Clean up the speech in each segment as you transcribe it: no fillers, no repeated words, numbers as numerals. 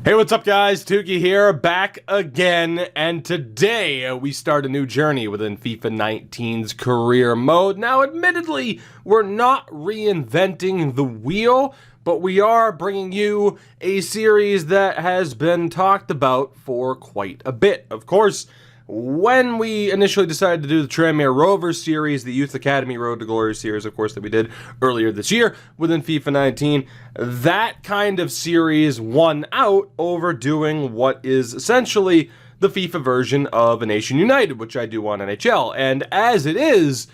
Hey, what's up guys? Tukey here, back again, and today we start a new journey within FIFA 19's career mode. Now, admittedly, we're not reinventing the wheel, but we are bringing you a series that has been talked about for quite a bit. Of course, when we initially decided to do the Tranmere Rovers series, the Youth Academy Road to Glory series, of course, that we did earlier this year within FIFA 19, that kind of series won out over doing what is essentially the FIFA version of A Nation United, which I do on NHL. And as it is,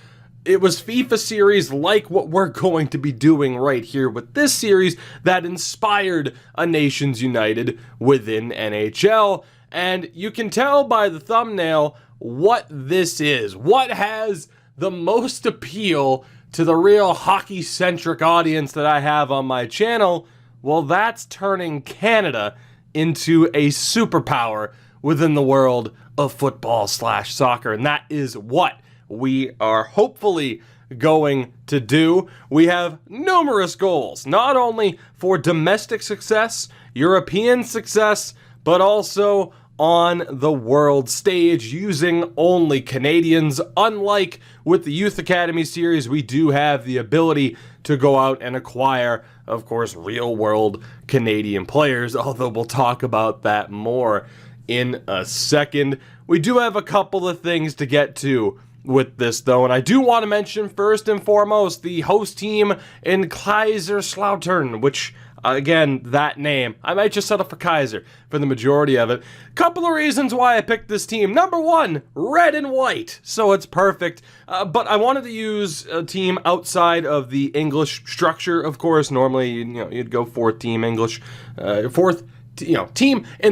it was FIFA series like what we're going to be doing right here with this series that inspired A Nations United within NHL. And you can tell by the thumbnail what this is. What has the most appeal to the real hockey-centric audience that I have on my channel? Well, that's turning Canada into a superpower within the world of football/soccer. And that is what we are hopefully going to do. We have numerous goals, not only for domestic success, European success, but also on the world stage using only Canadians. Unlike with the Youth Academy series, we do have the ability to go out and acquire, of course, real-world Canadian players, although we'll talk about that more in a second. We do have a couple of things to get to with this, though, and I do want to mention, first and foremost, the host team in Kaiserslautern, which, again, that name, I might just settle for Kaiser for the majority of it. Couple of reasons why I picked this team. Number one, red and white, so it's perfect. But I wanted to use a team outside of the English structure, of course. Normally, you'd go team in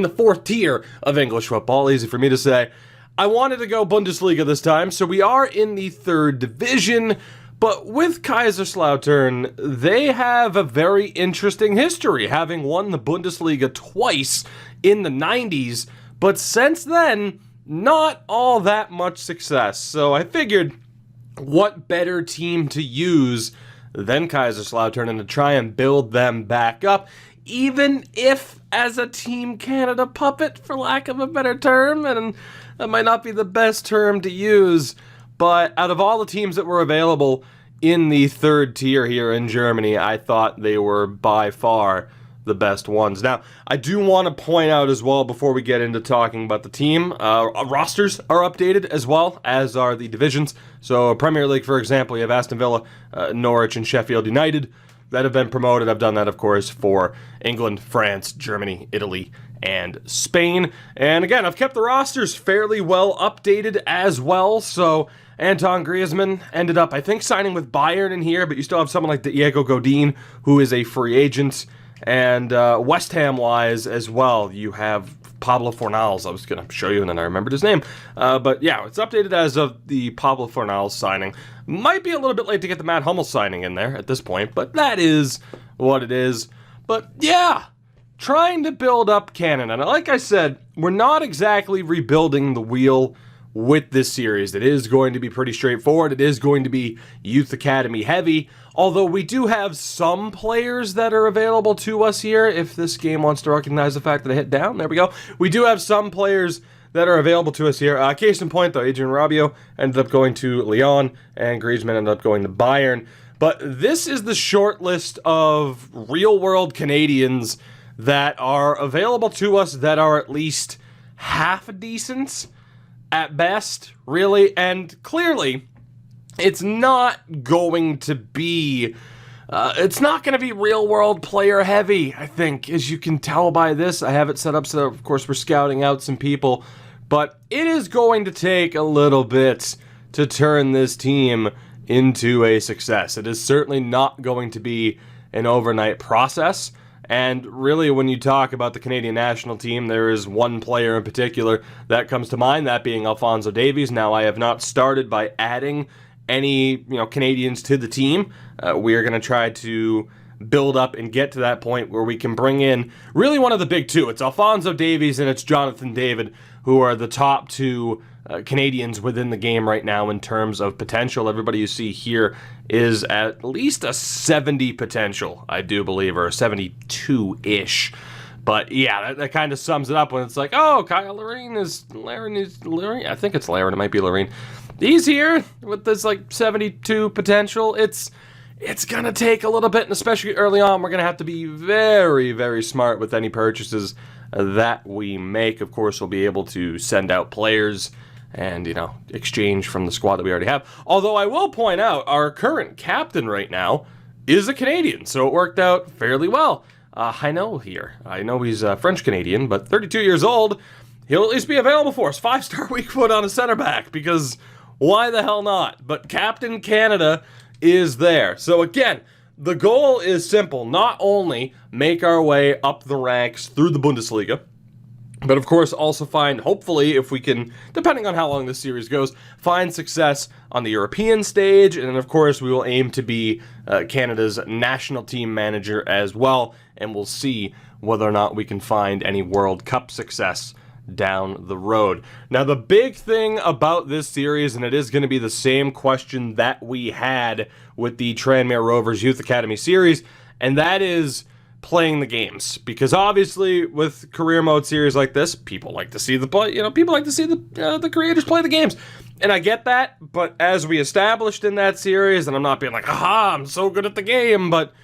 the fourth tier of English football. Easy for me to say. I wanted to go Bundesliga this time, so we are in the third division. But with Kaiserslautern, they have a very interesting history, having won the Bundesliga twice in the 90s, but since then, not all that much success. So I figured, what better team to use than Kaiserslautern and to try and build them back up, even if as a Team Canada puppet, for lack of a better term, and that might not be the best term to use. But out of all the teams that were available in the third tier here in Germany, I thought they were by far the best ones. Now, I do want to point out as well, before we get into talking about the team, rosters are updated as well, as are the divisions. So Premier League, for example, you have Aston Villa, Norwich, and Sheffield United that have been promoted. I've done that, of course, for England, France, Germany, Italy, and Spain. And again, I've kept the rosters fairly well updated as well. So Anton Griezmann ended up, I think, signing with Bayern in here, but you still have someone like Diego Godin, who is a free agent. And West Ham-wise as well, you have Pablo Fornals. I was going to show you, and then I remembered his name. But yeah, it's updated as of the Pablo Fornals signing. Might be a little bit late to get the Matt Hummels signing in there at this point, but that is what it is. But yeah, trying to build up Canada. And like I said, we're not exactly rebuilding the wheel with this series. It is going to be pretty straightforward. It is going to be Youth Academy heavy, although we do have some players that are available to us here. If this game wants to recognize the fact that I hit down, there we go. We do have some players that are available to us here. Case in point, though, Adrien Rabiot ended up going to Lyon, and Griezmann ended up going to Bayern. But this is the short list of real-world Canadians that are available to us that are at least half decent at best, really. And clearly, it's not going to be real-world player heavy, I think, as you can tell by this. I have it set up so, of course, we're scouting out some people. But it is going to take a little bit to turn this team into a success. It is certainly not going to be an overnight process. And really, when you talk about the Canadian national team, there is one player in particular that comes to mind, that being Alphonso Davies. Now, I have not started by adding any Canadians to the team. We are going to try to build up and get to that point where we can bring in really one of the big two. It's Alphonso Davies and it's Jonathan David, who are the top two Canadians within the game right now in terms of potential. Everybody you see here is at least a 70 potential, I do believe, or a 72-ish. But yeah, that kind of sums it up when it's like, oh, Kyle Laren is Laren. I think it's Laren. It might be Laren. He's here with this like 72 potential. It's gonna take a little bit, and especially early on, we're gonna have to be very, very smart with any purchases that we make. Of course, we'll be able to send out players and, exchange from the squad that we already have. Although I will point out, our current captain right now is a Canadian, so it worked out fairly well. I know he's French-Canadian, but 32 years old, he'll at least be available for us. 5-star weak foot on a center back, because why the hell not? But Captain Canada is there. So again, the goal is simple. Not only make our way up the ranks through the Bundesliga, but of course also find, hopefully, if we can, depending on how long this series goes, find success on the European stage. And then of course we will aim to be Canada's national team manager as well. And we'll see whether or not we can find any World Cup success down the road. Now, the big thing about this series, and it is going to be the same question that we had with the Tranmere Rovers Youth Academy series, and that is playing the games. Because obviously, with career mode series like this, people like to see the the creators play the games. And I get that, but as we established in that series, and I'm not being like, aha, I'm so good at the game, but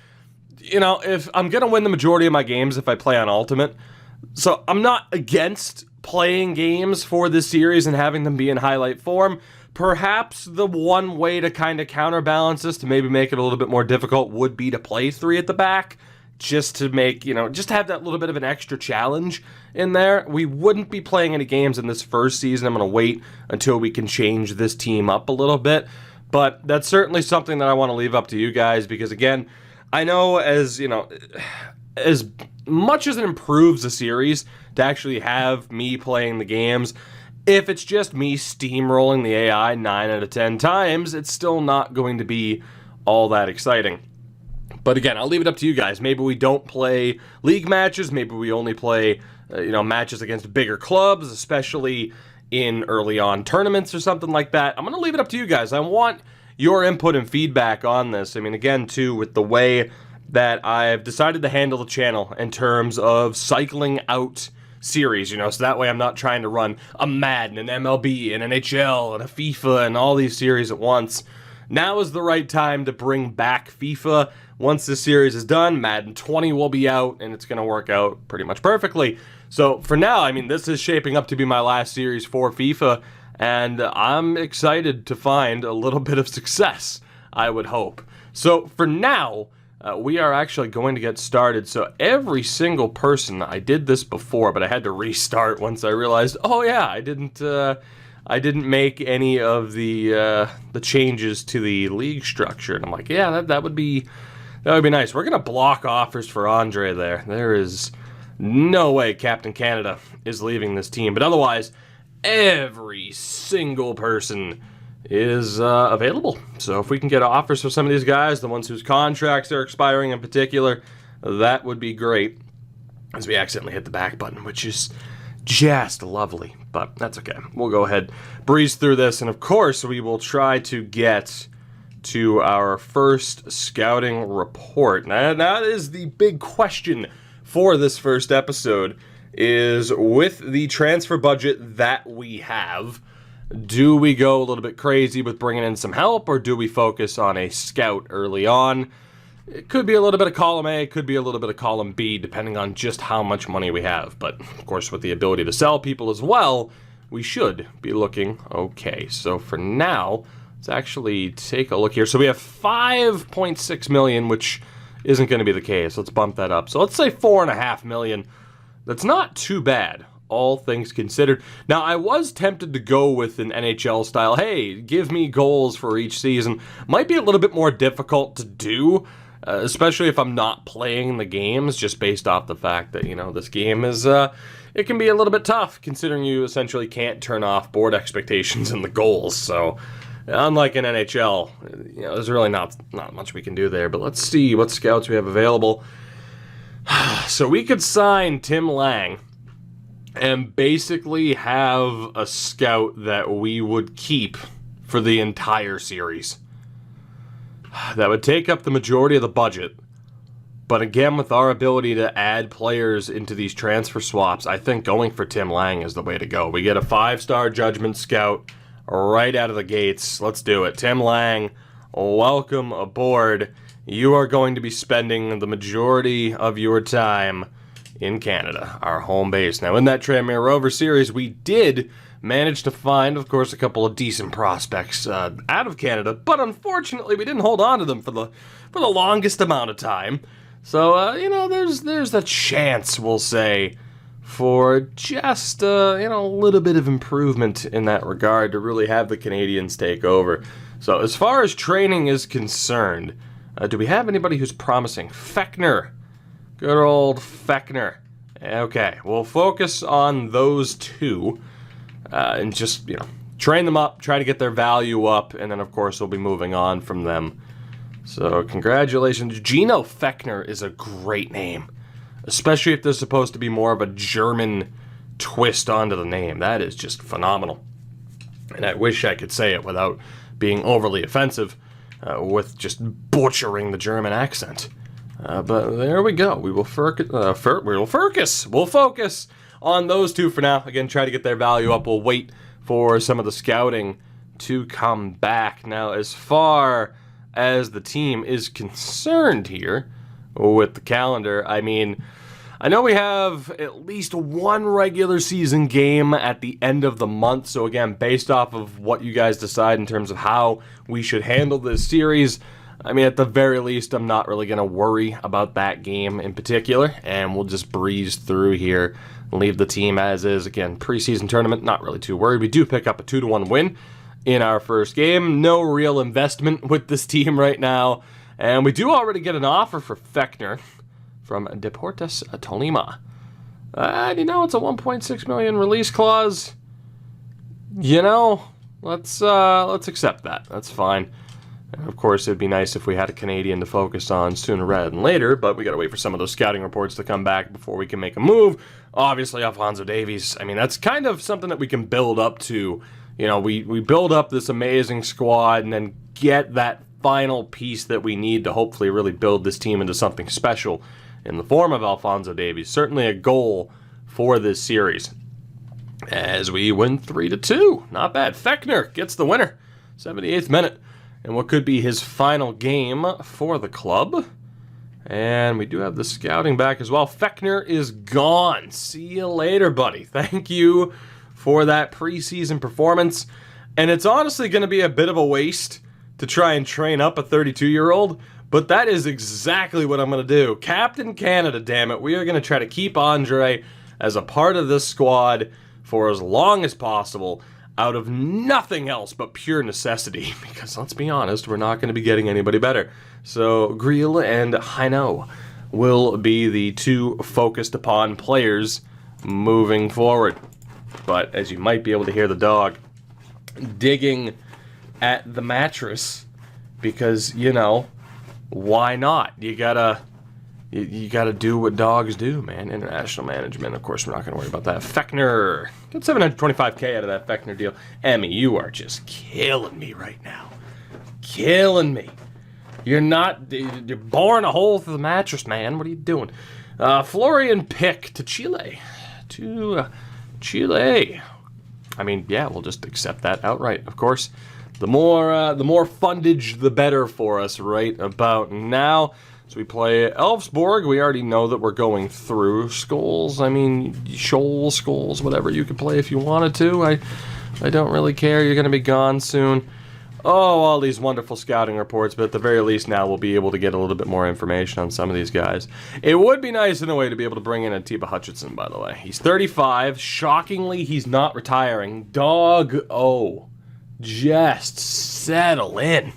if I'm going to win the majority of my games if I play on Ultimate, so I'm not against playing games for this series and having them be in highlight form. Perhaps the one way to kind of counterbalance this, to maybe make it a little bit more difficult, would be to play 3 at the back, just to make, just to have that little bit of an extra challenge in there. We wouldn't be playing any games in this first season. I'm going to wait until we can change this team up a little bit. But that's certainly something that I want to leave up to you guys, because again, I know as much as it improves the series to actually have me playing the games, if it's just me steamrolling the AI 9 out of 10 times, it's still not going to be all that exciting. But again, I'll leave it up to you guys. Maybe we don't play league matches. Maybe we only play, matches against bigger clubs, especially in early on tournaments or something like that. I'm going to leave it up to you guys. I want your input and feedback on this. I mean, again, too, with the way that I've decided to handle the channel in terms of cycling out series, so that way I'm not trying to run a Madden, an MLB, an NHL, and a FIFA, and all these series at once. Now is the right time to bring back FIFA. Once this series is done, Madden 20 will be out, and it's going to work out pretty much perfectly. So for now, this is shaping up to be my last series for FIFA, and I'm excited to find a little bit of success, I would hope. So for now, we are actually going to get started. So every single person, I did this before, but I had to restart once I realized, oh yeah, I didn't make any of the changes to the league structure. And I'm like, yeah, that would be nice. We're gonna block offers for Andre there. There is no way Captain Canada is leaving this team. But otherwise, every single person is available. So if we can get offers for some of these guys, the ones whose contracts are expiring in particular, that would be great. As we accidentally hit the back button, which is just lovely, but that's okay. We'll go ahead, breeze through this, and of course we will try to get to our first scouting report. Now that is the big question for this first episode, is with the transfer budget that we have, do we go a little bit crazy with bringing in some help, or do we focus on a scout early on? It could be a little bit of column A, could be a little bit of column B, depending on just how much money we have. But, of course, with the ability to sell people as well, we should be looking okay. So for now, let's actually take a look here. So we have 5.6 million, which isn't going to be the case. Let's bump that up. So let's say 4.5 million. That's not too bad, all things considered. Now, I was tempted to go with an NHL style, hey, give me goals for each season. Might be a little bit more difficult to do, especially if I'm not playing the games, just based off the fact that, this game is, it can be a little bit tough, considering you essentially can't turn off board expectations in the goals. So, unlike in NHL, there's really not much we can do there. But let's see what scouts we have available. So we could sign Tim Lang and basically have a scout that we would keep for the entire series. That would take up the majority of the budget, But again, with our ability to add players into these transfer swaps, I think going for Tim Lang is the way to go. We get a 5-star judgment scout right out of the gates. Let's do it. Tim Lang, welcome aboard. You are going to be spending the majority of your time in Canada, our home base. Now, in that Tranmere Rover series, we did manage to find, of course, a couple of decent prospects out of Canada, but unfortunately, we didn't hold on to them for the longest amount of time. So, you know, there's a chance, we'll say, for just, you know, a little bit of improvement in that regard to really have the Canadians take over. So, as far as training is concerned, do we have anybody who's promising? Fechner. Good old Fechner. Okay, we'll focus on those two and just, you know, train them up, try to get their value up, and then, of course, we'll be moving on from them. So, congratulations. Gino Fechner is a great name, especially if there's supposed to be more of a German twist onto the name. That is just phenomenal. And I wish I could say it without being overly offensive with just butchering the German accent. But there we go. We'll focus on those two for now. Again, try to get their value up. We'll wait for some of the scouting to come back. Now, as far as the team is concerned here with the calendar, I mean, I know we have at least one regular season game at the end of the month. So again, based off of what you guys decide in terms of how we should handle this series, I mean, at the very least, I'm not really going to worry about that game in particular, and we'll just breeze through here and leave the team as is. Again, preseason tournament, not really too worried. We do pick up a 2-1 win in our first game. No real investment with this team right now, and we do already get an offer for Fechner from Deportes Tolima. You know, it's a $1.6 million release clause. You know, let's accept that. That's fine. And of course, it'd be nice if we had a Canadian to focus on sooner rather than later, but we gotta wait for some of those scouting reports to come back before we can make a move. Obviously, Alphonso Davies, I mean, that's kind of something that we can build up to. You know, we build up this amazing squad and then get that final piece that we need to hopefully really build this team into something special in the form of Alphonso Davies. Certainly a goal for this series. As we win 3-2. Not bad. Fechner gets the winner. 78th minute. And what could be his final game for the club. And we do have the scouting back as well. Fechner is gone. See you later, buddy. Thank you for that preseason performance. And it's honestly going to be a bit of a waste to try and train up a 32-year-old. But that is exactly what I'm going to do. Captain Canada, damn it. We are going to try to keep Andre as a part of this squad for as long as possible, out of nothing else but pure necessity, because let's be honest, we're not going to be getting anybody better. So Griel and Heino will be the two focused upon players moving forward. But as you might be able to hear the dog digging at the mattress, because, you know, why not? You gotta do what dogs do, man. International management. Of course, we're not going to worry about that. Fechner. Get $725K out of that Fechner deal. Emmy, you are just killing me right now. Killing me. You're boring a hole through the mattress, man. What are you doing? Florian Pick to Chile. I mean, yeah, we'll just accept that outright, of course. The more fundage, the better for us right about now. So we play Elfsborg. We already know that we're going through. Skulls, I mean, Shoals, Skulls, whatever you could play if you wanted to. I don't really care. You're going to be gone soon. Oh, all these wonderful scouting reports, but at the very least now we'll be able to get a little bit more information on some of these guys. It would be nice in a way to be able to bring in Atiba Hutchinson, by the way. He's 35. Shockingly, he's not retiring. Just settle in.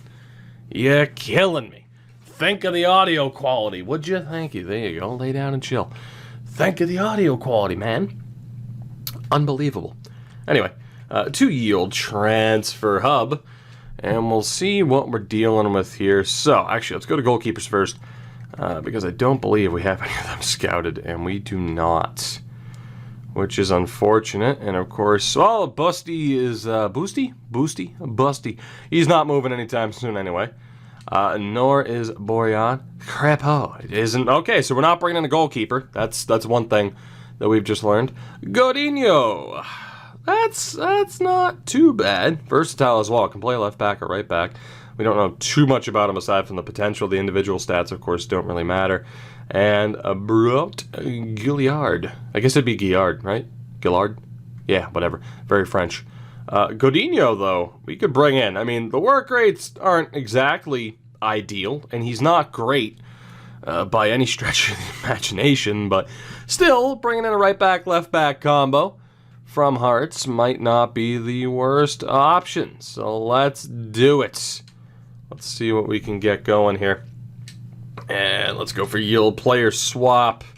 You're killing me. Think of the audio quality, would you? Thank you. There you go. Lay down and chill. Think of the audio quality, man. Unbelievable. Anyway, to yield transfer hub, and we'll see what we're dealing with here. So, actually, let's go to goalkeepers first, because I don't believe we have any of them scouted, and we do not, which is unfortunate. And of course, well, Busty is Busty. He's not moving anytime soon anyway. Nor is Boyan Crepeau. It isn't. Okay, so we're not bringing in a goalkeeper. That's one thing that we've just learned. Coutinho. That's not too bad. Versatile as well. Can play left back or right back. We don't know too much about him aside from the potential. The individual stats, of course, don't really matter. And Brot Gilliard. I guess it'd be Gillard, right? Gillard? Yeah, whatever. Very French. Coutinho, though, we could bring in. I mean, the work rates aren't exactly ideal, and he's not great by any stretch of the imagination, but still, bringing in a right back, left back combo from Hearts might not be the worst option. So let's do it. Let's see what we can get going here. And let's go for yield player swap. Is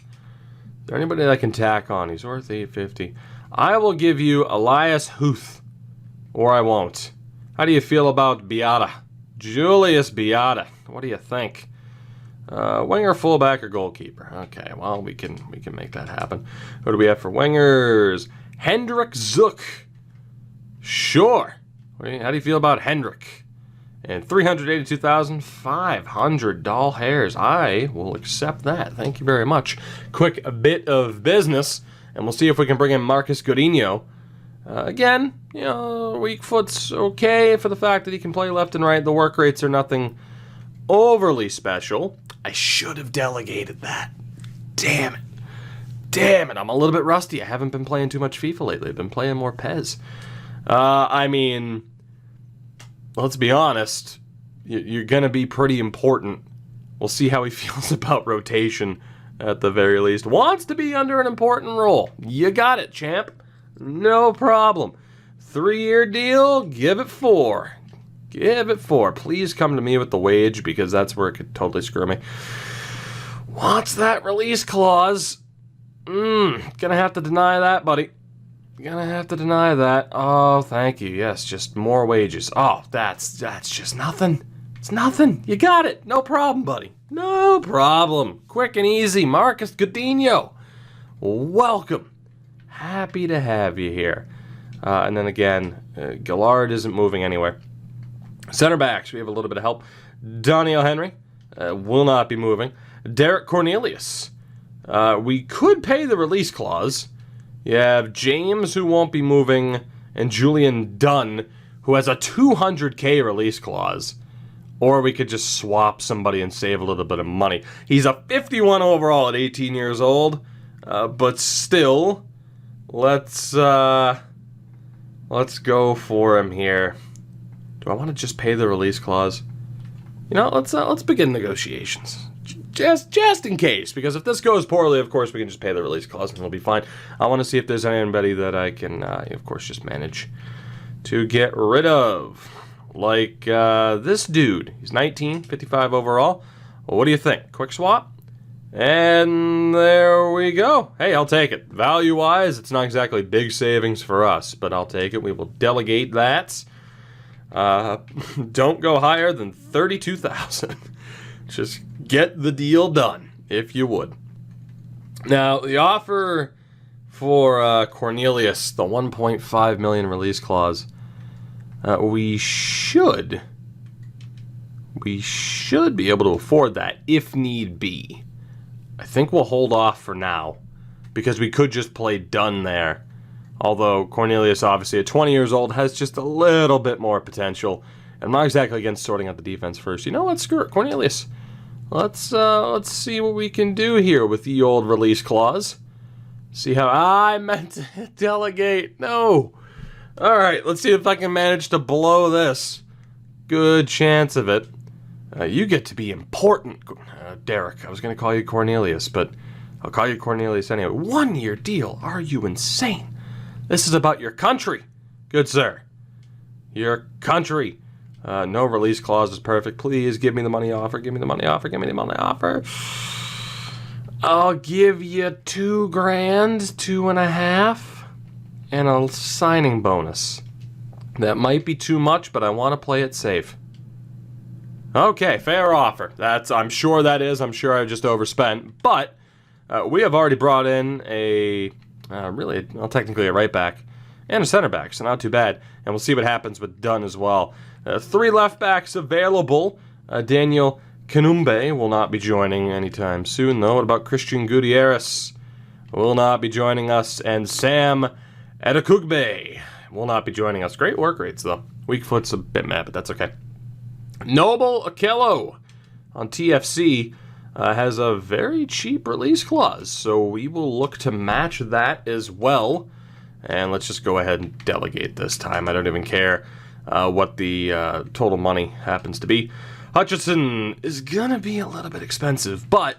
there anybody that I can tack on? He's worth $850. I will give you Elias Huth, or I won't. How do you feel about Biada? Julius Biada. What do you think? Winger, fullback, or goalkeeper? Okay, well, we can make that happen. Who do we have for wingers? Hendrik Zook. Sure. How do you feel about Hendrik? And 382,500 doll hairs. I will accept that. Thank you very much. Quick bit of business, and we'll see if we can bring in Marcus Coutinho. Again, you know, weak foot's okay for the fact that he can play left and right. The work rates are nothing overly special. I should have delegated that. Damn it. Damn it, I'm a little bit rusty. I haven't been playing too much FIFA lately. I've been playing more PES. I mean, let's be honest. You're going to be pretty important. We'll see how he feels about rotation at the very least. Wants to be under an important role. You got it, champ. No problem. 3-year deal, give it 4. Give it 4. Please come to me with the wage, because that's where it could totally screw me. What's that release clause? Gonna have to deny that, buddy. Gonna have to deny that. Oh, thank you. Yes, just more wages. Oh, that's just nothing. It's nothing. You got it. No problem, buddy. No problem. Quick and easy. Marcus Coutinho. Welcome. Happy to have you here. And then again, Gillard isn't moving anywhere. Center backs, we have a little bit of help. Daniel Henry will not be moving. Derek Cornelius. We could pay the release clause. You have James, who won't be moving, and Julian Dunn, who has a 200K release clause. Or we could just swap somebody and save a little bit of money. He's a 51 overall at 18 years old, but still, let's go for him here. Do I want to just pay the release clause? You know, let's begin negotiations. Just in case, because if this goes poorly, of course, we can just pay the release clause and it'll be fine. I want to see if there's anybody that I can, of course, just manage to get rid of. Like this dude. He's 19, 55 overall. Well, what do you think? Quick swap? And there we go. Hey, I'll take it. Value-wise, it's not exactly big savings for us, but I'll take it. We will delegate that. Don't go higher than 32,000. Just get the deal done, if you would. Now, the offer for Cornelius, the 1.5 million release clause, we should be able to afford that if need be. I think we'll hold off for now because we could just play Dunn there. Although Cornelius, obviously at 20 years old, has just a little bit more potential. I'm not exactly against sorting out the defense first. You know what? Screw it, Cornelius. Let's see what we can do here with the old release clause. See how I meant to delegate. No. All right, let's see if I can manage to blow this. Good chance of it. You get to be important, Derek. I was going to call you Cornelius, but I'll call you Cornelius anyway. 1-year deal. Are you insane? This is about your country. Good sir. Your country. No release clause is perfect. Please give me the money offer. Give me the money offer. Give me the money offer. I'll give you $2,000, 2.5, and a signing bonus. That might be too much, but I want to play it safe. Okay, fair offer. I'm sure that is. I'm sure I just overspent. But we have already brought in technically a right back and a center back, so not too bad. And we'll see what happens with Dunn as well. 3 left backs available. Daniel Kanumbe will not be joining anytime soon, though. What about Christian Gutierrez? Will not be joining us. And Sam Adekugbe will not be joining us. Great work rates, though. Weak foot's a bit mad, but that's okay. Noble Okello on TFC has a very cheap release clause, so we will look to match that as well. And let's just go ahead and delegate this time. I don't even care what the total money happens to be. Hutchinson is going to be a little bit expensive, but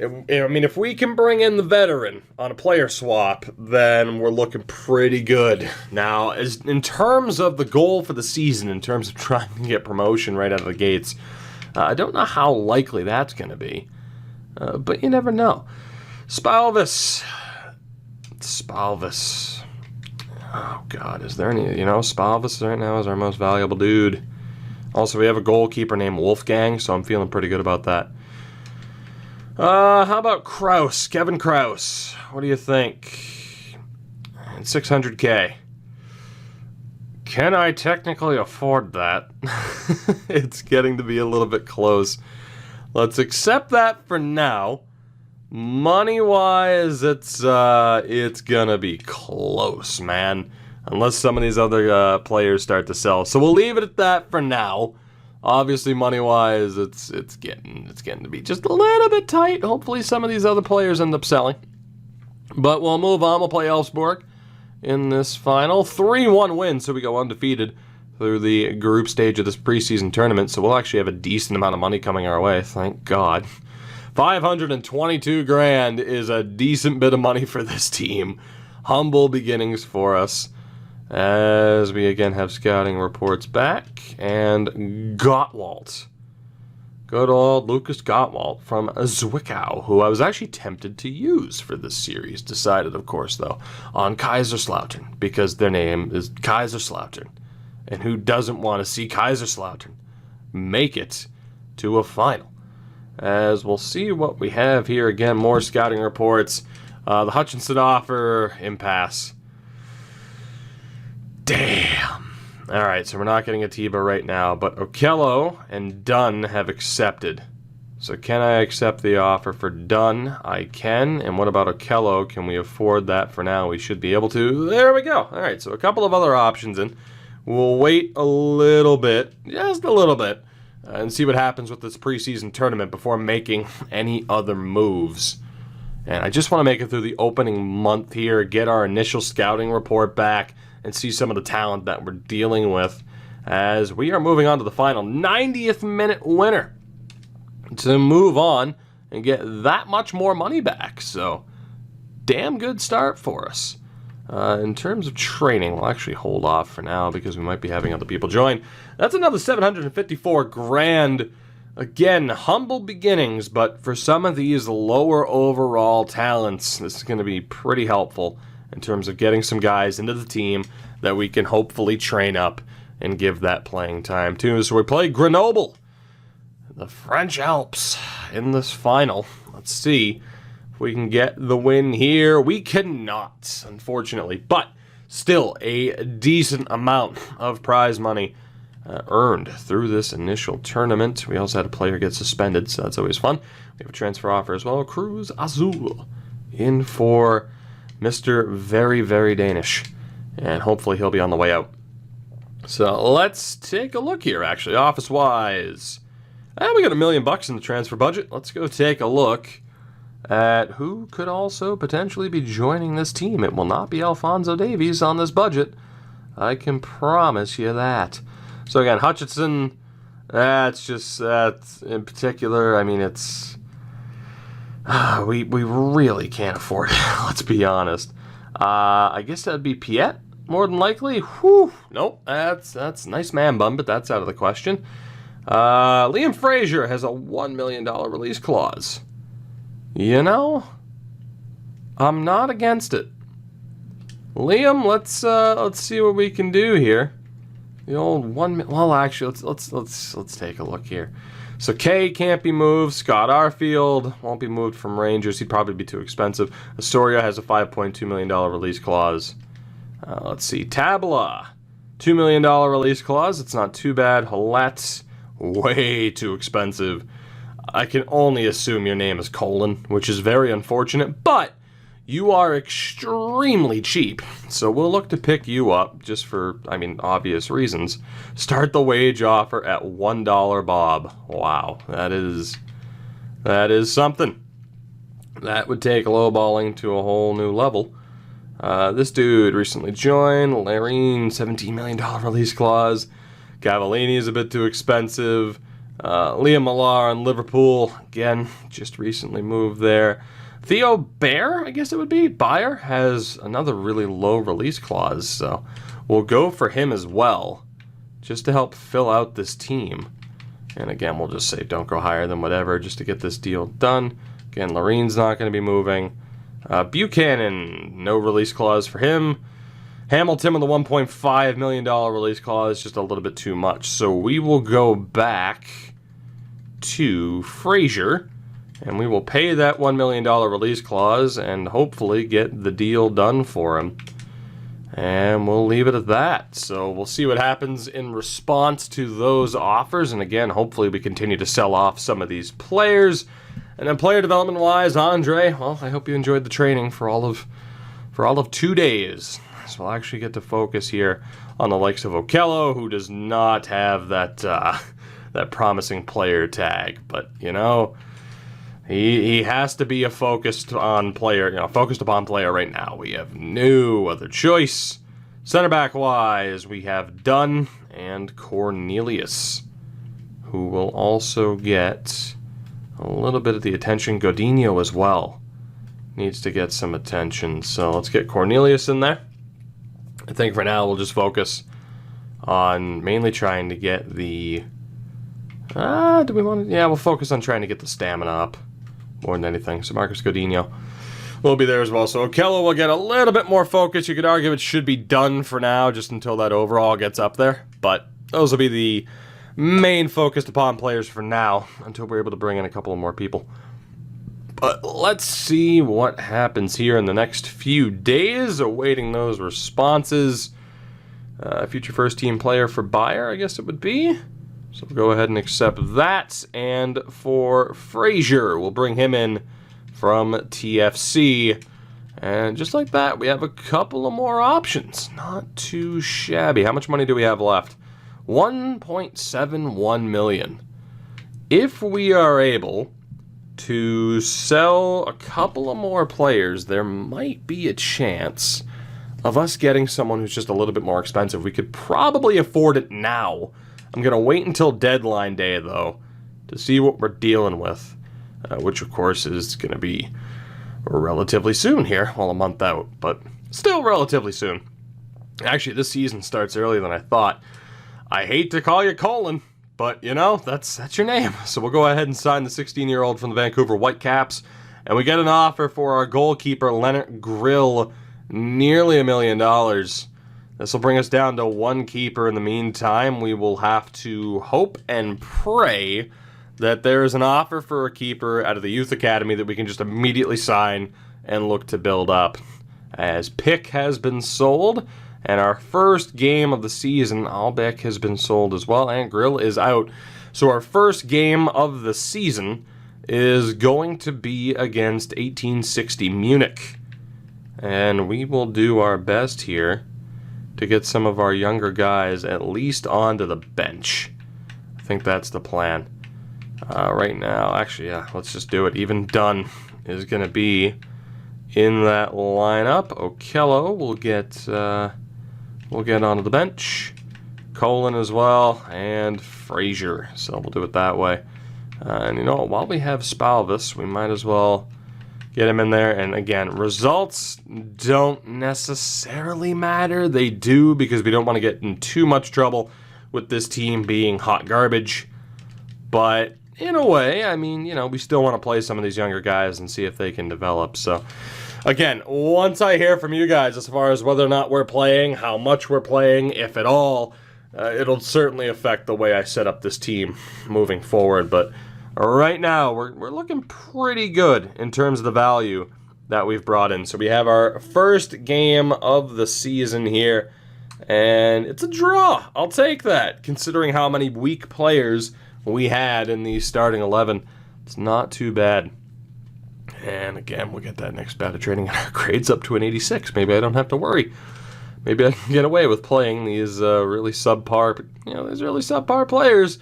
I mean, if we can bring in the veteran on a player swap, then we're looking pretty good. Now, in terms of the goal for the season, in terms of trying to get promotion right out of the gates, I don't know how likely that's going to be, but you never know. Spalvis. Oh, God, is there any, Spalvis right now is our most valuable dude. Also, we have a goalkeeper named Wolfgang, so I'm feeling pretty good about that. How about Kraus? Kevin Kraus. What do you think? 600K. Can I technically afford that? It's getting to be a little bit close. Let's accept that for now. Money-wise, it's gonna be close, man. Unless some of these other players start to sell. So we'll leave it at that for now. Obviously, money-wise, it's getting to be just a little bit tight. Hopefully, some of these other players end up selling. But we'll move on. We'll play Elfsborg in this final 3-1 win, so we go undefeated through the group stage of this preseason tournament. So we'll actually have a decent amount of money coming our way. Thank God. 522 grand is a decent bit of money for this team. Humble beginnings for us. As we again have scouting reports back. And Gottwald. Good old Lucas Gottwald from Zwickau, who I was actually tempted to use for this series. Decided, of course, though, on Kaiserslautern, because their name is Kaiserslautern. And who doesn't want to see Kaiserslautern make it to a final? As we'll see what we have here. Again, more scouting reports. The Hutchinson offer, impasse. Damn. All right, so we're not getting a Tiba right now, but Okello and Dunn have accepted. So can I accept the offer for Dunn? I can. And what about Okello? Can we afford that for now? We should be able to. There we go. All right, so a couple of other options, and we'll wait a little bit, just a little bit, and see what happens with this preseason tournament before making any other moves. And I just want to make it through the opening month here, get our initial scouting report back, and see some of the talent that we're dealing with as we are moving on to the final 90th minute winner to move on and get that much more money back. So, damn good start for us. In terms of training, we'll actually hold off for now because we might be having other people join. That's another 754 grand. Again, humble beginnings, but for some of these lower overall talents, this is going to be pretty helpful in terms of getting some guys into the team that we can hopefully train up and give that playing time to. So we play Grenoble, the French Alps, in this final. Let's see if we can get the win here. We cannot, unfortunately, but still a decent amount of prize money earned through this initial tournament. We also had a player get suspended, so that's always fun. We have a transfer offer as well. Cruz Azul in for Mr. Very, very Danish. And hopefully he'll be on the way out. So let's take a look here, actually, office-wise. And we got $1 million in the transfer budget. Let's go take a look at who could also potentially be joining this team. It will not be Alphonso Davies on this budget. I can promise you that. So again, Hutchinson, that's in particular, I mean, it's... we really can't afford it, let's be honest. I guess that'd be Piet, more than likely. Whew, nope, that's nice man bun, but that's out of the question. Liam Frazier has a $1 million release clause. You know, I'm not against it. Liam, let's see what we can do here. The old well, actually, let's take a look here. So Kay can't be moved. Scott Arfield won't be moved from Rangers. He'd probably be too expensive. Astoria has a $5.2 million release clause. Let's see. Tabla, $2 million release clause. It's not too bad. Halette, way too expensive. I can only assume your name is Colin, which is very unfortunate, but you are extremely cheap, so we'll look to pick you up just for, obvious reasons. Start the wage offer at $1 Bob. Wow, that is something. That would take lowballing to a whole new level. This dude recently joined. Larine, $17 million release clause. Cavallini is a bit too expensive. Liam Millar on Liverpool, again, just recently moved there. Theo Baer, I guess it would be. Bayer has another really low release clause, so we'll go for him as well, just to help fill out this team. And again, we'll just say don't go higher than whatever, just to get this deal done. Again, Larine's not going to be moving. Buchanan, no release clause for him. Hamilton with a $1.5 million release clause, just a little bit too much. So we will go back to Frazier, and we will pay that $1 million release clause and hopefully get the deal done for him. And we'll leave it at that. So we'll see what happens in response to those offers. And again, hopefully we continue to sell off some of these players. And then player development-wise, Andre, well, I hope you enjoyed the training for all of 2 days. So we'll actually get to focus here on the likes of Okello, who does not have that that promising player tag. But, you know, he has to be a focused upon player right now. We have no other choice. Center back-wise, we have Dunn and Cornelius, who will also get a little bit of the attention. Coutinho as well needs to get some attention. So let's get Cornelius in there. I think for now we'll just focus on mainly trying to get the... we'll focus on trying to get the stamina up more than anything. So Marcus Coutinho will be there as well. So Okello will get a little bit more focus. You could argue it should be done for now, just until that overall gets up there. But those will be the main focused upon players for now, until we're able to bring in a couple of more people. But let's see what happens here in the next few days, awaiting those responses. Future first team player for Bayer, I guess it would be. So we'll go ahead and accept that. And for Frazier, we'll bring him in from TFC. And just like that, we have a couple of more options. Not too shabby. How much money do we have left? 1.71 million. If we are able to sell a couple of more players, there might be a chance of us getting someone who's just a little bit more expensive. We could probably afford it now. I'm going to wait until deadline day, though, to see what we're dealing with, which, of course, is going to be relatively soon here. Well, a month out, but still relatively soon. Actually, this season starts earlier than I thought. I hate to call you Colin, but, you know, that's your name. So we'll go ahead and sign the 16-year-old from the Vancouver Whitecaps. And we get an offer for our goalkeeper, Leonard Grill, nearly $1 million. This will bring us down to one keeper. In the meantime, we will have to hope and pray that there is an offer for a keeper out of the youth academy that we can just immediately sign and look to build up. As Pick has been sold, and our first game of the season, Albeck has been sold as well, and Grill is out. So our first game of the season is going to be against 1860 Munich. And we will do our best here to get some of our younger guys at least onto the bench. I think that's the plan. Right now, actually, yeah, let's just do it. Even Dunn is going to be in that lineup. Okello will get onto the bench. Colin as well, and Frazier. So we'll do it that way. And you know what? While we have Spalvis, we might as well get him in there. And again, results don't necessarily matter. They do, because we don't want to get in too much trouble with this team being hot garbage. But in a way, I mean, you know, we still want to play some of these younger guys and see if they can develop. So again, once I hear from you guys as far as whether or not we're playing, how much we're playing, if at all, it'll certainly affect the way I set up this team moving forward. But right now, we're looking pretty good in terms of the value that we've brought in. So we have our first game of the season here, and it's a draw. I'll take that, considering how many weak players we had in the starting 11. It's not too bad. And again, we'll get that next bout of training and our grades up to an 86. Maybe I don't have to worry. Maybe I can get away with playing these really subpar, these really subpar players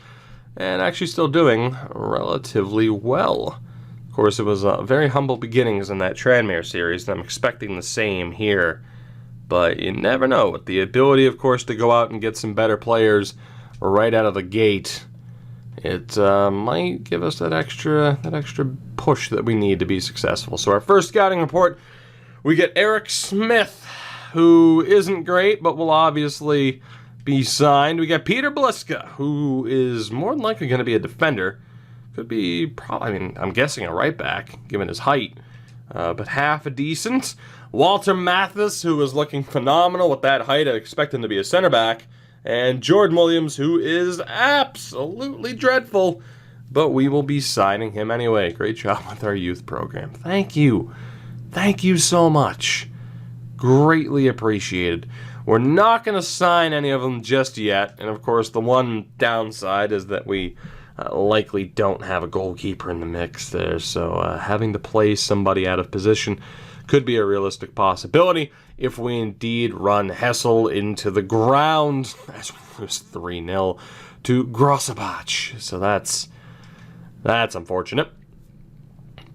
and actually still doing relatively well. Of course, it was very humble beginnings in that Tranmere series, and I'm expecting the same here. But you never know. With the ability, of course, to go out and get some better players right out of the gate, it might give us that extra push that we need to be successful. So our first scouting report, we get Eric Smith, who isn't great, but will obviously be signed. We got Peter Bliska, who is more than likely going to be a defender. Could be, I'm guessing a right back, given his height, but half a decent. Walter Mathis, who is looking phenomenal with that height. I expect him to be a center back. And Jordan Williams, who is absolutely dreadful, but we will be signing him anyway. Great job with our youth program. Thank you. Thank you so much. Greatly appreciated. We're not going to sign any of them just yet. And of course, the one downside is that we likely don't have a goalkeeper in the mix there. So having to play somebody out of position could be a realistic possibility if we indeed run Hessel into the ground as we lose 3-0 to Grossabach. So that's unfortunate,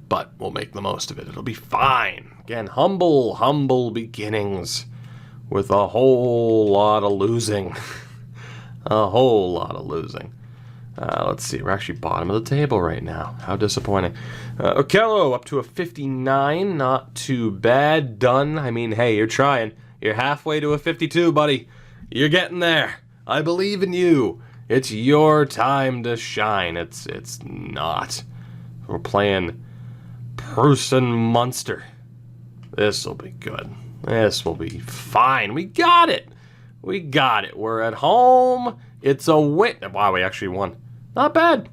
but we'll make the most of it. It'll be fine. Again, humble beginnings with a whole lot of losing. A whole lot of losing. Let's see, we're actually bottom of the table right now. How disappointing. Okello up to a 59, not too bad. Dunn, I mean, hey, you're trying. You're halfway to a 52, buddy. You're getting there. I believe in you. It's your time to shine. It's not. We're playing Prussen Munster. This'll be good. This will be fine. We got it. We got it. We're at home. It's a win. Wow, we actually won. Not bad.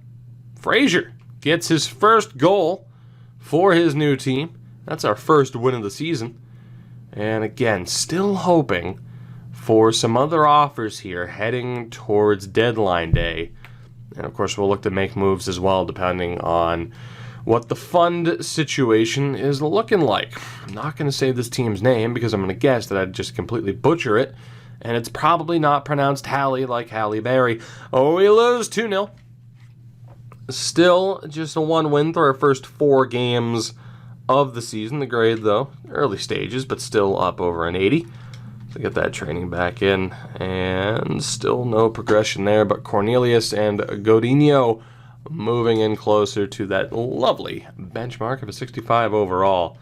Frazier gets his first goal for his new team. That's our first win of the season. And again, still hoping for some other offers here heading towards deadline day. And of course, we'll look to make moves as well depending on what the fund situation is looking like. I'm not going to say this team's name because I'm going to guess that I'd just completely butcher it. And it's probably not pronounced Halle like Halle Berry. Oh, we lose 2-0. Still just a 1 win through our first 4 games of the season. The grade, though, early stages, but still up over an 80. So get that training back in. And still no progression there, but Cornelius and Coutinho moving in closer to that lovely benchmark of a 65 overall.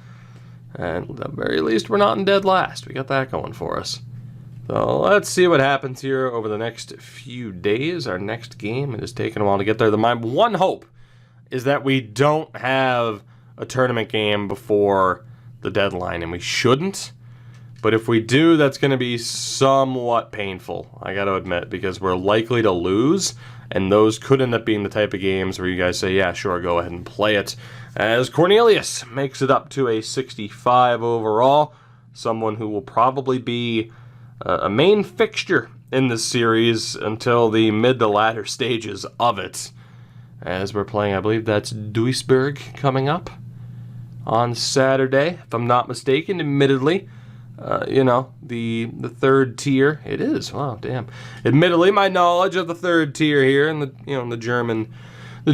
And at the very least, we're not in dead last. We got that going for us. So let's see what happens here over the next few days. Our next game, it has taken a while to get there. My one hope is that we don't have a tournament game before the deadline, and we shouldn't. But if we do, that's going to be somewhat painful, I got to admit, because we're likely to lose, and those could end up being the type of games where you guys say, yeah, sure, go ahead and play it. As Cornelius makes it up to a 65 overall, someone who will probably be a main fixture in this series until the mid to latter stages of it. As we're playing, I believe that's Duisburg coming up on Saturday, if I'm not mistaken, admittedly. The third tier. It is. Wow, damn. Admittedly, my knowledge of the third tier here in the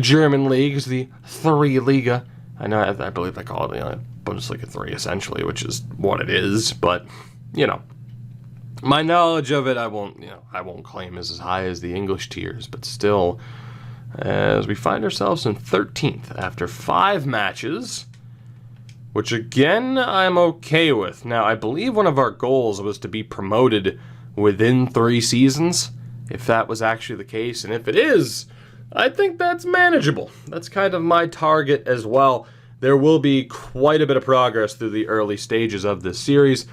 German leagues, the 3 Liga. I believe they call it Bundesliga 3 essentially, which is what it is, but my knowledge of it, I won't claim is as high as the English tiers, but still, as we find ourselves in 13th after 5 matches, which again, I'm okay with. Now, I believe one of our goals was to be promoted within 3 seasons, if that was actually the case, and if it is, I think that's manageable. That's kind of my target as well. There will be quite a bit of progress through the early stages of this series.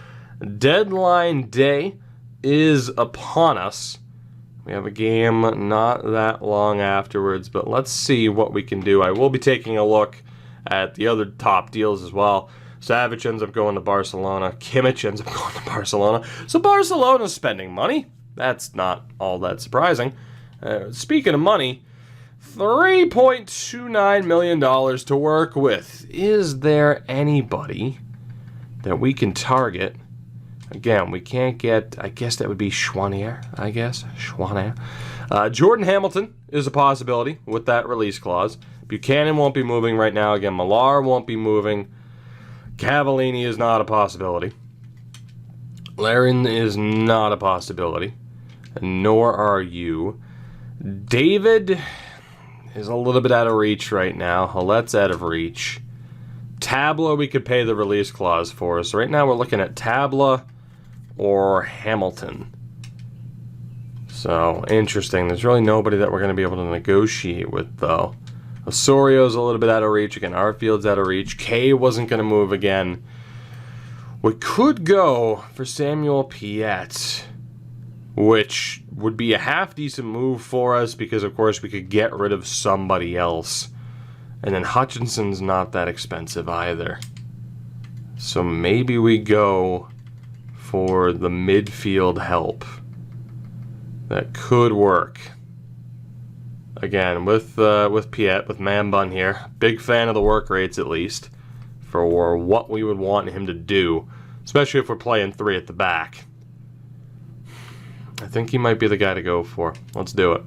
Deadline day is upon us. We have a game not that long afterwards, but let's see what we can do. I will be taking a look at the other top deals as well. Savic ends up going to Barcelona. Kimmich ends up going to Barcelona. So Barcelona's spending money. That's not all that surprising. Speaking of money, $3.29 million to work with. Is there anybody that we can target? Again, we can't get, I guess that would be Schwanier, Jordan Hamilton is a possibility with that release clause. Buchanan won't be moving right now. Again, Millar won't be moving. Cavallini is not a possibility. Larin is not a possibility. Nor are you. David is a little bit out of reach right now. Hollette's out of reach. Tabla we could pay the release clause for. So right now we're looking at Tabla or Hamilton. So, interesting. There's really nobody that we're going to be able to negotiate with, though. Osorio's a little bit out of reach. Again, Arfield's out of reach. Kay wasn't going to move again. We could go for Samuel Piette, which would be a half-decent move for us because, of course, we could get rid of somebody else. And then Hutchinson's not that expensive either. So maybe we go for the midfield help. That could work. Again, with Piette, with Man Bun here. Big fan of the work rates, at least, for what we would want him to do, especially if we're playing 3 at the back. I think he might be the guy to go for. Let's do it.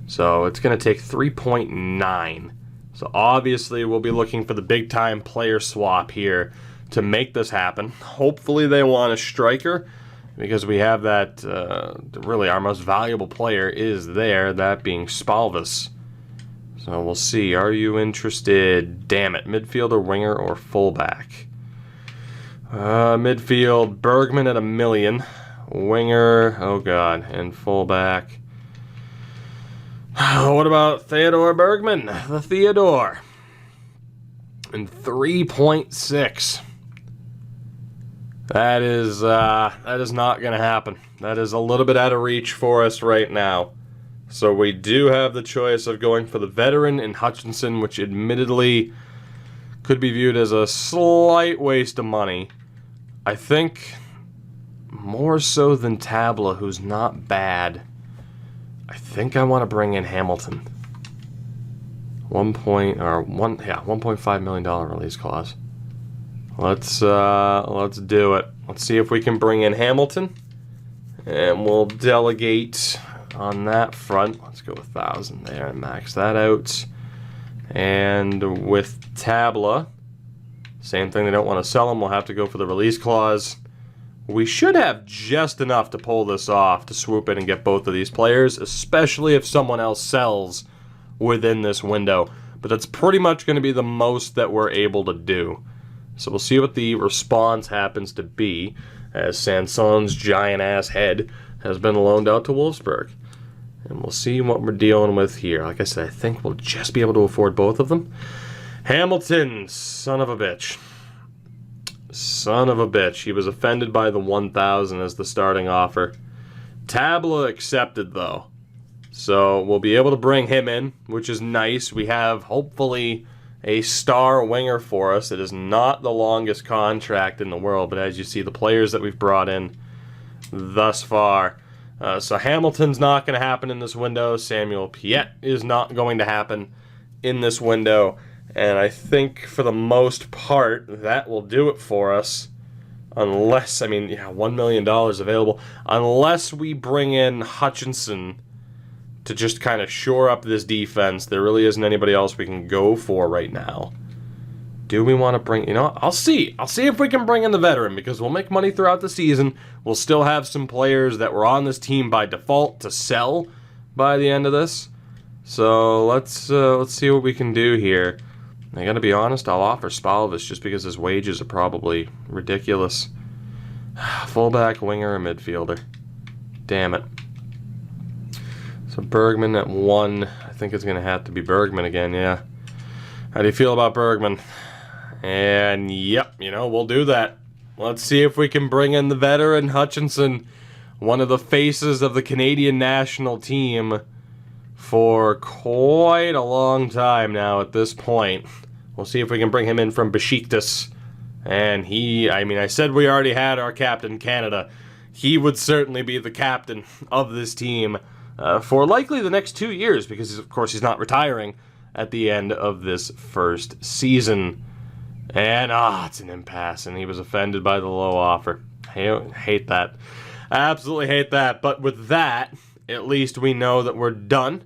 So it's going to take 3.9. So obviously we'll be looking for the big-time player swap here to make this happen. Hopefully they want a striker, because we have that, really our most valuable player is there, that being Spalvis. So we'll see. Are you interested? Damn it. Midfielder, winger, or fullback? Midfield, Bergman at $1 million. Winger, oh god, and fullback. What about Theodore Bergman? The Theodore. And 3.6. That is not going to happen. That is a little bit out of reach for us right now. So we do have the choice of going for the veteran in Hutchinson, which admittedly could be viewed as a slight waste of money. I think more so than Tabla, who's not bad. I think I want to bring in Hamilton. $1.5 million release clause. Let's do it. Let's see if we can bring in Hamilton, and we'll delegate on that front. Let's go 1,000 there and max that out. And with Tabla, same thing. They don't want to sell them. We'll have to go for the release clause. We should have just enough to pull this off, to swoop in and get both of these players, especially if someone else sells within this window. But that's pretty much going to be the most that we're able to do. So we'll see what the response happens to be, as Sanson's giant-ass head has been loaned out to Wolfsburg. And we'll see what we're dealing with here. Like I said, I think we'll just be able to afford both of them. Hamilton, son of a bitch. Son of a bitch. He was offended by the 1,000 as the starting offer. Tabla accepted, though. So we'll be able to bring him in, which is nice. We have, hopefully, a star winger for us. It is not the longest contract in the world, but as you see, the players that we've brought in thus far. So Hamilton's not going to happen in this window. Samuel Piette is not going to happen in this window. And I think for the most part, that will do it for us. Unless, $1 million available. Unless we bring in Hutchinson to just kind of shore up this defense. There really isn't anybody else we can go for right now. Do we want to bring... I'll see. I'll see if we can bring in the veteran, because we'll make money throughout the season. We'll still have some players that were on this team by default to sell by the end of this. So let's see what we can do here. I gotta be honest, I'll offer Spalvis just because his wages are probably ridiculous. Fullback, winger, or midfielder. Damn it. So Bergman at 1. I think it's going to have to be Bergman again, yeah. How do you feel about Bergman? And, yep, we'll do that. Let's see if we can bring in the veteran Hutchinson, one of the faces of the Canadian national team for quite a long time now at this point. We'll see if we can bring him in from Besiktas. And I said we already had our Captain Canada. He would certainly be the captain of this team for likely the next 2 years, because, of course, he's not retiring at the end of this first season. And, it's an impasse, and he was offended by the low offer. I hate that. Absolutely hate that. But with that, at least we know that we're done.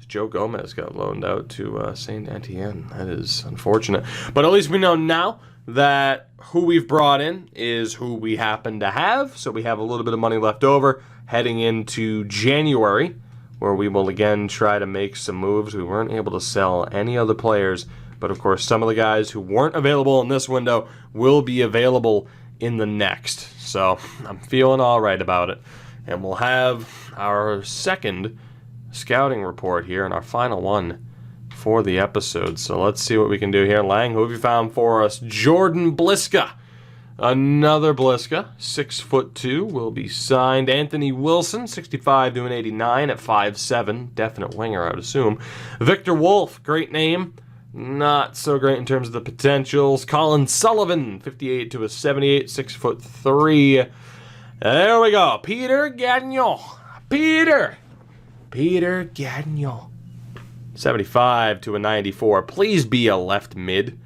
Joe Gomez got loaned out to Saint Etienne. That is unfortunate. But at least we know now that who we've brought in is who we happen to have. So we have a little bit of money left over heading into January, where we will again try to make some moves. We weren't able to sell any other players, but of course some of the guys who weren't available in this window will be available in the next. So I'm feeling all right about it. And we'll have our second scouting report here and our final one for the episode. So let's see what we can do here. Lang, who have you found for us? Jordan Bliska. Another Bliska, 6'2", will be signed. Anthony Wilson, 65 to an 89 at 5'7", definite winger, I would assume. Victor Wolf, great name, not so great in terms of the potentials. Colin Sullivan, 58 to a 78, 6'3". There we go. Peter Gagnon. Peter Gagnon. 75 to a 94. Please be a left mid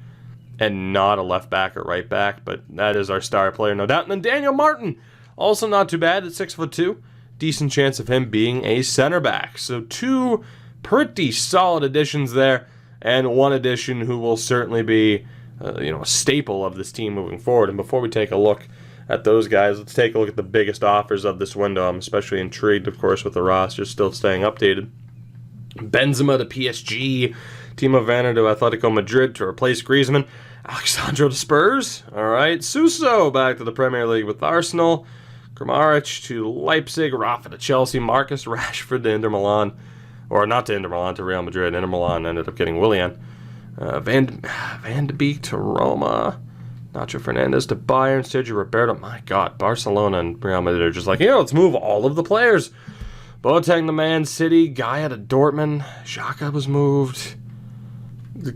and not a left back or right back, but that is our star player, no doubt. And then Daniel Martin, also not too bad at 6'2". Decent chance of him being a center back. So 2 pretty solid additions there, and 1 addition who will certainly be a staple of this team moving forward. And before we take a look at those guys, let's take a look at the biggest offers of this window. I'm especially intrigued, of course, with the roster still staying updated. Benzema to PSG, Timo Werner to Atletico Madrid to replace Griezmann, Alexandro to Spurs, alright, Suso back to the Premier League with Arsenal, Kramaric to Leipzig, Rafa to Chelsea, Marcus Rashford to Inter Milan, or not to Inter Milan, to Real Madrid. Inter Milan ended up getting Willian. Van de Beek to Roma, Nacho Fernandez to Bayern, Sergio Roberto. My God, Barcelona and Real Madrid are just like, let's move all of the players. Boateng to Man City, Gaia to Dortmund, Xhaka was moved,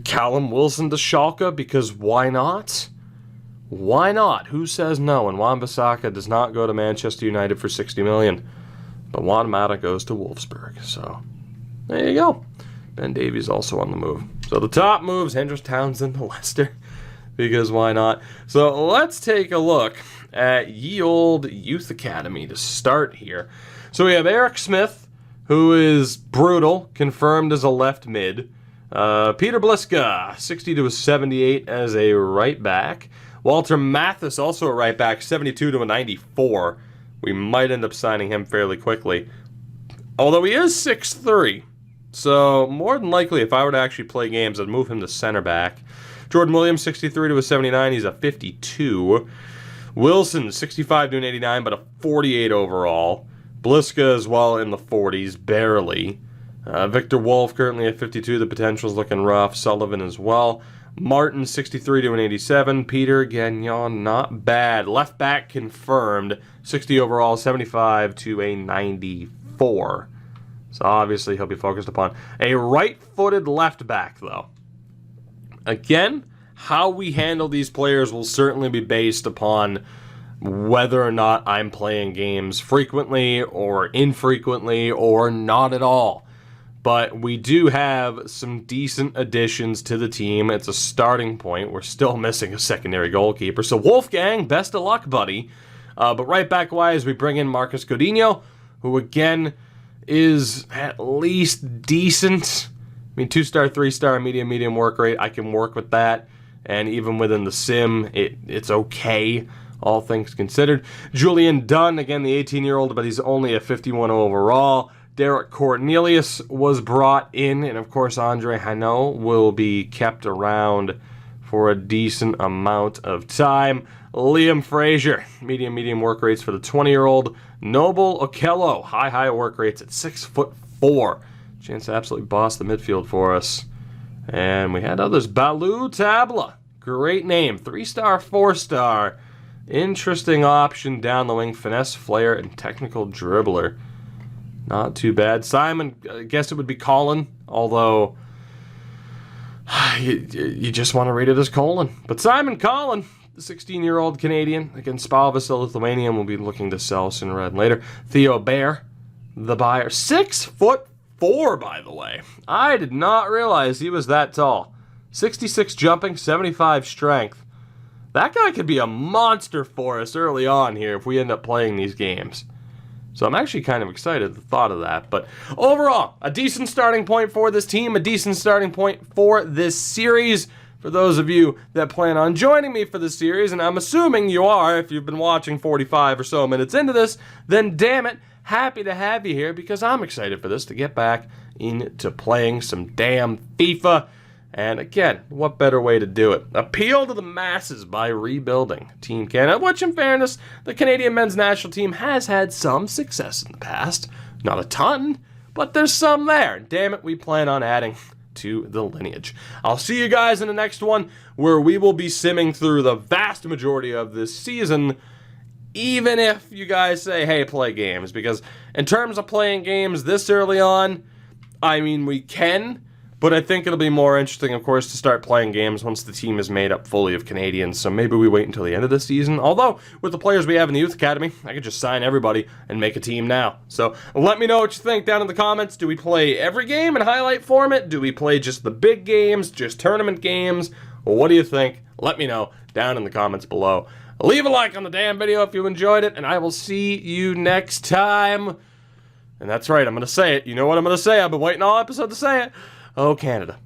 Callum Wilson to Schalke, because why not? Why not? Who says no? And Wan-Bissaka does not go to Manchester United for 60 million, but Juan Mata goes to Wolfsburg. So there you go. Ben Davies also on the move. So the top moves, Hendricks Townsend to Leicester, because why not? So let's take a look at ye old Youth Academy to start here. So we have Eric Smith, who is brutal, confirmed as a left mid. Peter Bliska, 60 to a 78 as a right back. Walter Mathis, also a right back, 72 to a 94. We might end up signing him fairly quickly, although he is 6'3". So more than likely, if I were to actually play games, I'd move him to center back. Jordan Williams, 63 to a 79. He's a 52. Wilson, 65 to an 89, but a 48 overall. Bliska as well in the 40s, barely. Victor Wolf currently at 52. The potential's looking rough. Sullivan as well. Martin, 63 to an 87. Peter Gagnon, not bad. Left back confirmed. 60 overall, 75 to a 94. So obviously he'll be focused upon. A right-footed left back, though. Again, how we handle these players will certainly be based upon whether or not I'm playing games frequently or infrequently or not at all. But we do have some decent additions to the team. It's a starting point. We're still missing a secondary goalkeeper. So Wolfgang, best of luck, buddy. But right back-wise, we bring in Marcus Coutinho, who again is at least decent. I mean, 2-star, 3-star, medium work rate. I can work with that. And even within the sim, it's okay, all things considered. Julian Dunn, again, the 18-year-old, but he's only a 51 overall. Derek Cornelius was brought in, and of course Andre Hanot will be kept around for a decent amount of time. Liam Frazier, medium work rates for the 20-year-old. Noble Okello, high work rates at 6'4". Chance to absolutely boss the midfield for us. And we had others. Balou Tabla, great name, 3-star, 4-star. Interesting option down the wing, finesse, flair, and technical dribbler. Not too bad. Simon, I guess it would be Colin, although you just want to read it as Colin. But Simon Colin, the 16-year-old Canadian, against Spalvis, the Lithuanian, will be looking to sell sooner rather than later. Theo Baer, the buyer. 6'4", by the way. I did not realize he was that tall. 66 jumping, 75 strength. That guy could be a monster for us early on here if we end up playing these games. So I'm actually kind of excited at the thought of that. But overall, a decent starting point for this team, a decent starting point for this series. For those of you that plan on joining me for this series, and I'm assuming you are if you've been watching 45 or so minutes into this, then damn it, happy to have you here because I'm excited for this to get back into playing some damn FIFA. And again, what better way to do it? Appeal to the masses by rebuilding Team Canada, which in fairness, the Canadian men's national team has had some success in the past. Not a ton, but there's some there. Damn it, we plan on adding to the lineage. I'll see you guys in the next one where we will be simming through the vast majority of this season, even if you guys say, hey, play games. Because in terms of playing games this early on, I mean, we can. But I think it'll be more interesting, of course, to start playing games once the team is made up fully of Canadians. So maybe we wait until the end of the season. Although, with the players we have in the Youth Academy, I could just sign everybody and make a team now. So let me know what you think down in the comments. Do we play every game in highlight format? Do we play just the big games, just tournament games? Well, what do you think? Let me know down in the comments below. Leave a like on the damn video if you enjoyed it, and I will see you next time. And that's right, I'm going to say it. You know what I'm going to say. I've been waiting all episode to say it. Oh, Canada.